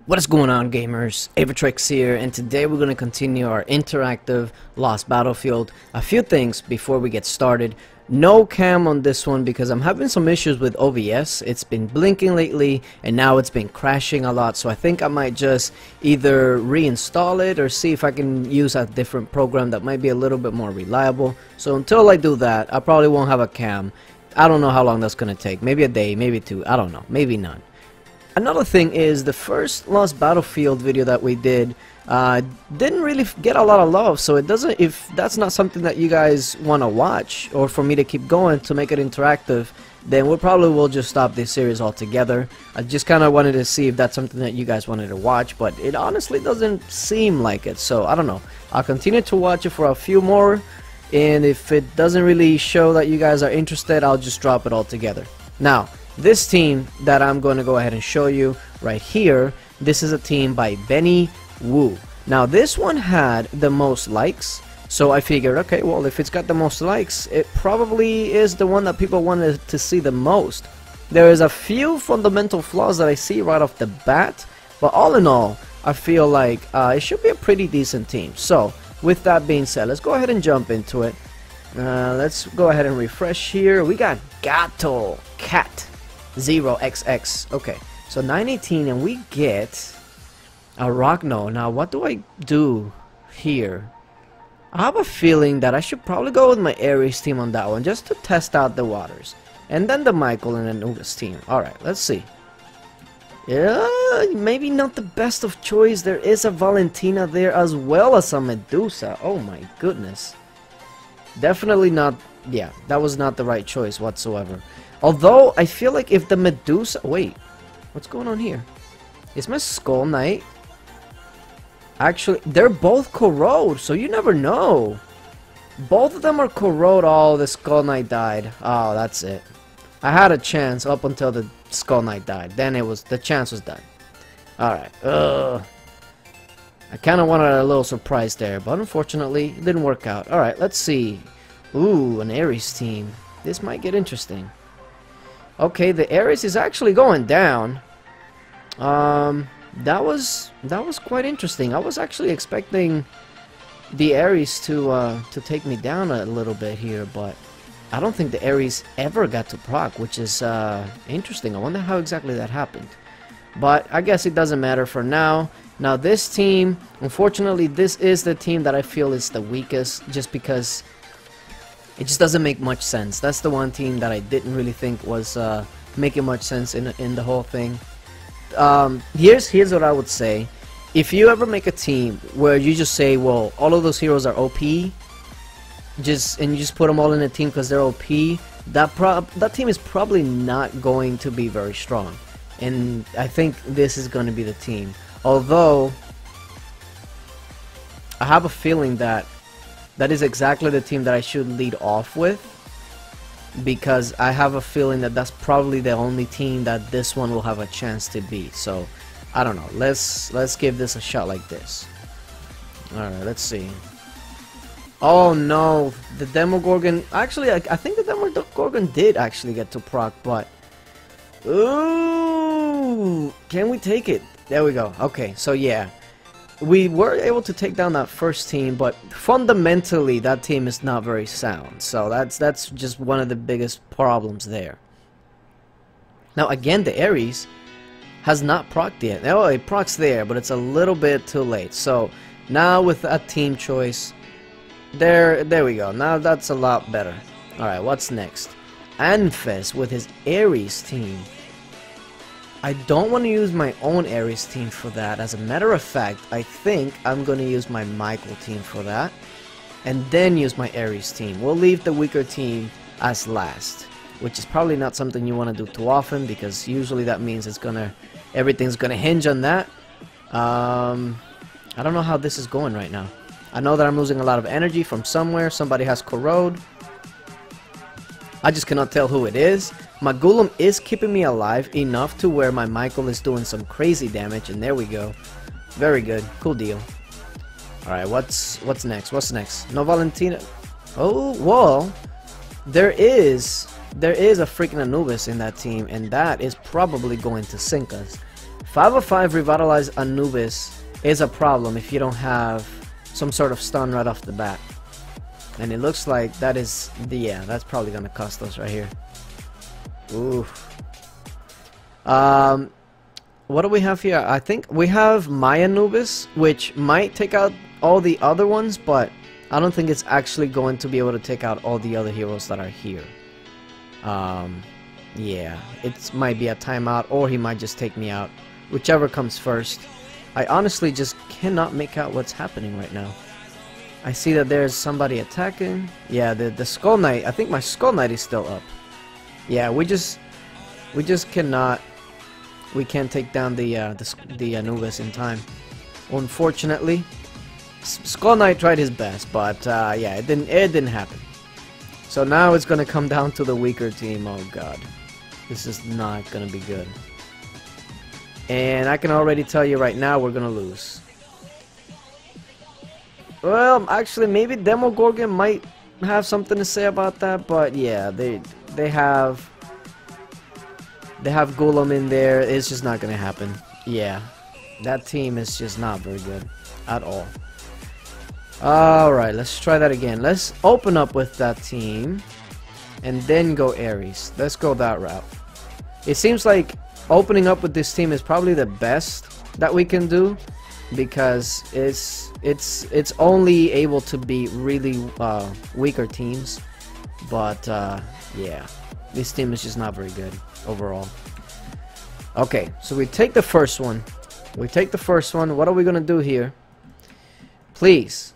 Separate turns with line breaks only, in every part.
What is going on, gamers? Aevatrex here, and today we're going to continue our interactive Lost Battlefield. A few things before we get started. No cam on this one because I'm having some issues with OBS. It's been blinking lately and now it's been crashing a lot, so I think I might just either reinstall it or see if I can use a different program that might be a little bit more reliable. So until I do that, I probably won't have a cam. I don't know how long that's going to take. Maybe a day, maybe two, I don't know, maybe none. Another thing is the first Lost Battlefield video that we did didn't really get a lot of love, so it doesn't. If that's not something that you guys want to watch, or for me to keep going to make it interactive, then we probably will just stop this series altogether. I just kind of wanted to see if that's something that you guys wanted to watch, but it honestly doesn't seem like it. So I don't know. I'll continue to watch it for a few more, and if it doesn't really show that you guys are interested, I'll just drop it altogether. Now, this team that I'm going to go ahead and show you right here, this is a team by Benny Wu. Now this one had the most likes, so I figured, okay, well, if it's got the most likes, it probably is the one that people wanted to see the most. There is a few fundamental flaws that I see right off the bat, but all in all, I feel like it should be a pretty decent team. So with that being said, let's go ahead and jump into it. Let's go ahead and refresh here. We got Gato Cat 0XX. Okay, so 918, and we get a Ragno. Now what do I do here? I have a feeling that I should probably go with my Ares team on that one, just to test out the waters, and then the Michael and Anubis team. Alright, let's see. Yeah, maybe not the best of choice. There is a Valentina there as well as a Medusa. Oh my goodness. Definitely not. Yeah, that was not the right choice whatsoever. Although, I feel like if the Medusa... Wait, what's going on here? Is my Skull Knight... Actually, they're both corrode, so you never know. Both of them are corrode. Oh, the Skull Knight died. Oh, that's it. I had a chance up until the Skull Knight died. Then it was... the chance was done. Alright. I kind of wanted a little surprise there, but unfortunately, it didn't work out. Alright, let's see. Ooh, an Ares team. This might get interesting. Okay, the Ares is actually going down. That was quite interesting. I was actually expecting the Ares to take me down a little bit here, but I don't think the Ares ever got to proc, which is interesting. I wonder how exactly that happened. But I guess it doesn't matter for now. Now this team, unfortunately, this is the team that I feel is the weakest, just because it just doesn't make much sense. That's the one team that I didn't really think was making much sense in the whole thing. Here's what I would say. If you ever make a team where you just say, well, all of those heroes are OP, and you just put them all in a team because they're OP, that team is probably not going to be very strong. And I think this is going to be the team. Although I have a feeling that that is exactly the team that I should lead off with, because I have a feeling that that's probably the only team that this one will have a chance to beat. So I don't know, let's give this a shot like this. Alright, let's see. Oh no, the Demogorgon. Actually, I think the Demogorgon did actually get to proc, but ooh, can we take it? There we go. Okay, so yeah, we were able to take down that first team, but fundamentally that team is not very sound. So that's just one of the biggest problems there. Now again, the Ares has not procced yet. Oh, it procs there, but it's a little bit too late. So now with a team choice, there we go. Now that's a lot better. Alright, what's next? Anfes with his Ares team. I don't want to use my own Ares team for that. As a matter of fact, I think I'm going to use my Michael team for that, and then use my Ares team. We'll leave the weaker team as last, which is probably not something you want to do too often, because usually that means everything's gonna hinge on that. I don't know how this is going right now. I know that I'm losing a lot of energy from somewhere. Somebody has corrode. I just cannot tell who it is. My Golem is keeping me alive enough to where my Michael is doing some crazy damage, and there we go. Very good. Cool deal. Alright, what's next? What's next? No Valentina. Oh, well, there is a freaking Anubis in that team, and that is probably going to sink us. 505 revitalized Anubis is a problem if you don't have some sort of stun right off the bat. And it looks like that is the, yeah, that's probably gonna cost us right here. Ooh. What do we have here? I think we have my Anubis, which might take out all the other ones, but I don't think it's actually going to be able to take out all the other heroes that are here. Yeah, it might be a timeout, or he might just take me out. Whichever comes first. I honestly just cannot make out what's happening right now. I see that there's somebody attacking. Yeah, the Skull Knight. I think my Skull Knight is still up. Yeah, we just cannot. We can't take down the Anubis in time. Unfortunately, Skull Knight tried his best, but yeah, it didn't happen. So now it's gonna come down to the weaker team. Oh god, this is not gonna be good. And I can already tell you right now we're gonna lose. Well, actually, maybe Demogorgon might have something to say about that, but yeah, they have Golem in there. It's just not gonna happen. Yeah, that team is just not very good at all. Alright, let's try that again. Let's open up with that team and then go Ares. Let's go that route. It seems like opening up with this team is probably the best that we can do, because it's only able to beat really weaker teams. But yeah, this team is just not very good overall. Okay, so we take the first one. What are we gonna do here? Please.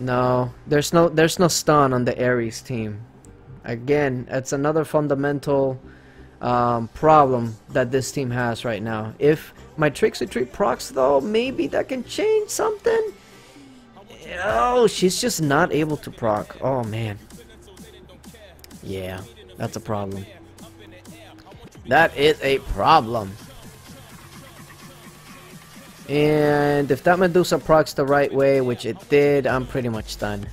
No, there's no stun on the Ares team. Again, it's another fundamental problem that this team has right now. If my Trixie Tree procs though, maybe that can change something. Oh, she's just not able to proc. Oh man. Yeah, that's a problem. That is a problem. And if that Medusa procs the right way, which it did, I'm pretty much done.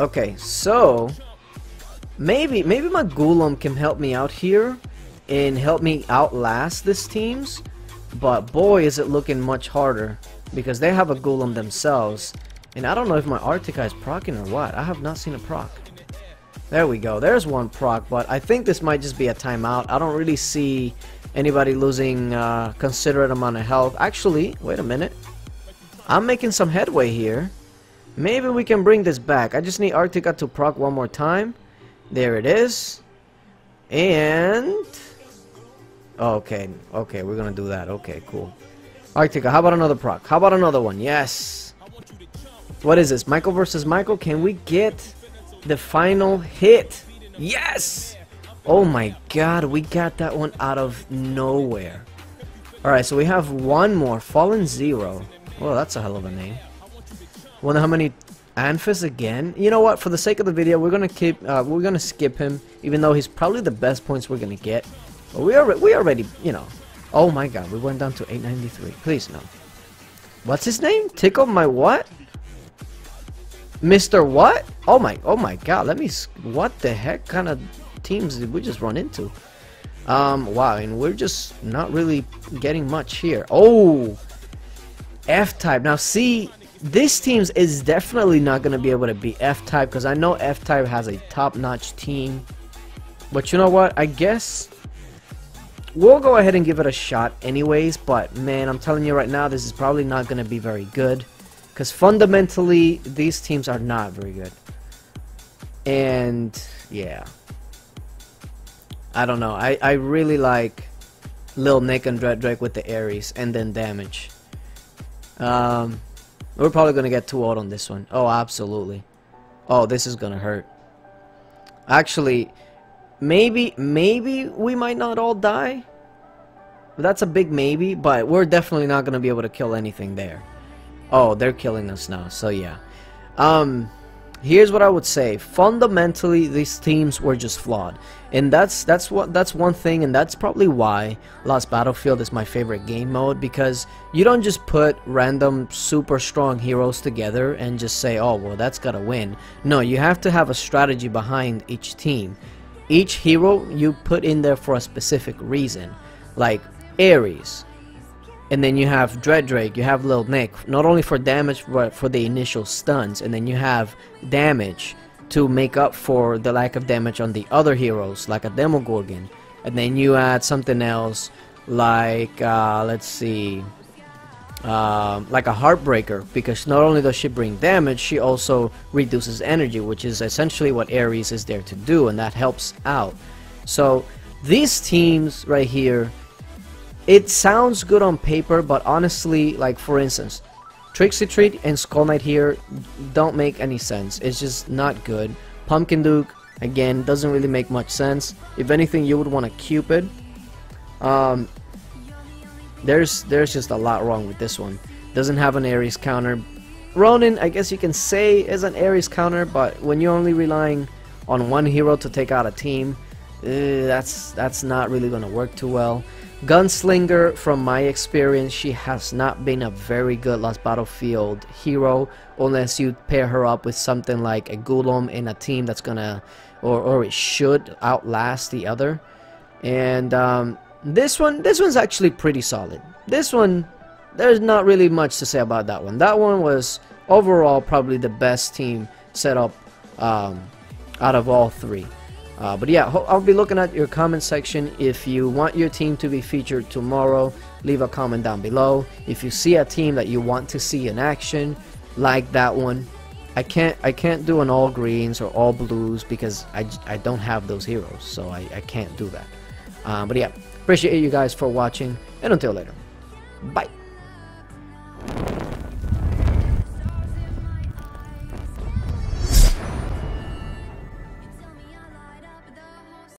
Okay, so maybe my Golem can help me out here and help me outlast this team's. But boy, is it looking much harder, because they have a Golem themselves. And I don't know if my Arctica is proccing or what. I have not seen a proc. There we go. There's one proc, but I think this might just be a timeout. I don't really see anybody losing considerate amount of health. Actually, wait a minute. I'm making some headway here. Maybe we can bring this back. I just need Arctica to proc one more time. There it is. And okay, we're gonna do that. Okay, cool. Arctica, how about another proc? How about another one? Yes. What is this? Michael versus Michael? Can we get the final hit? Yes! Oh my god, we got that one out of nowhere. Alright, so we have one more. Fallen Zero. Well, that's a hell of a name. Wonder how many Anphis again? You know what? For the sake of the video, we're gonna skip him, even though he's probably the best points we're gonna get. But we already, you know. Oh my god, we went down to 893. Please no. What's his name? Tickle my what? Mr. What? Oh my god, let me, what the heck kind of teams did we just run into? Wow, and we're just not really getting much here. Oh, F-Type. Now see, this team is definitely not going to be able to beat F-Type, because I know F-Type has a top-notch team. But you know what, I guess we'll go ahead and give it a shot anyways. But man, I'm telling you right now, this is probably not going to be very good, because fundamentally these teams are not very good. And yeah, I don't know. I really like Lil Nick and Dread Drake with the Ares and then damage. We're probably gonna get 2-0 on this one. Oh, absolutely. Oh, this is gonna hurt. Actually, maybe we might not all die. That's a big maybe, but we're definitely not gonna be able to kill anything there. Oh, they're killing us now. So yeah. Here's what I would say. Fundamentally, these teams were just flawed, and that's one thing, and that's probably why Lost Battlefield is my favorite game mode, because you don't just put random super strong heroes together and just say, oh well, that's gotta win. No, you have to have a strategy behind each team. Each hero you put in there for a specific reason. Like Ares, and then you have Drake, you have Lil Nick, not only for damage but for the initial stuns, and then you have damage to make up for the lack of damage on the other heroes like a Demogorgon, and then you add something else like let's see, like a Heartbreaker, because not only does she bring damage, she also reduces energy, which is essentially what Ares is there to do, and that helps out. So these teams right here, it sounds good on paper, but honestly, like for instance, Trixie Treat and Skull Knight here don't make any sense. It's just not good. Pumpkin Duke, again, doesn't really make much sense. If anything, you would want a Cupid. There's just a lot wrong with this one. Doesn't have an Ares counter. Ronin, I guess you can say, is an Ares counter, but when you're only relying on one hero to take out a team, that's not really gonna work too well. Gunslinger, from my experience, she has not been a very good Lost Battlefield hero unless you pair her up with something like a Golem in a team that's gonna, or it should outlast the other. And this one's actually pretty solid. This one, there's not really much to say about that one. That one was overall probably the best team setup out of all three. But yeah, I'll be looking at your comment section. If you want your team to be featured tomorrow, leave a comment down below. If you see a team that you want to see in action, like that one, I can't do an all greens or all blues because I don't have those heroes, so I can't do that. But yeah, appreciate you guys for watching, and until later, bye.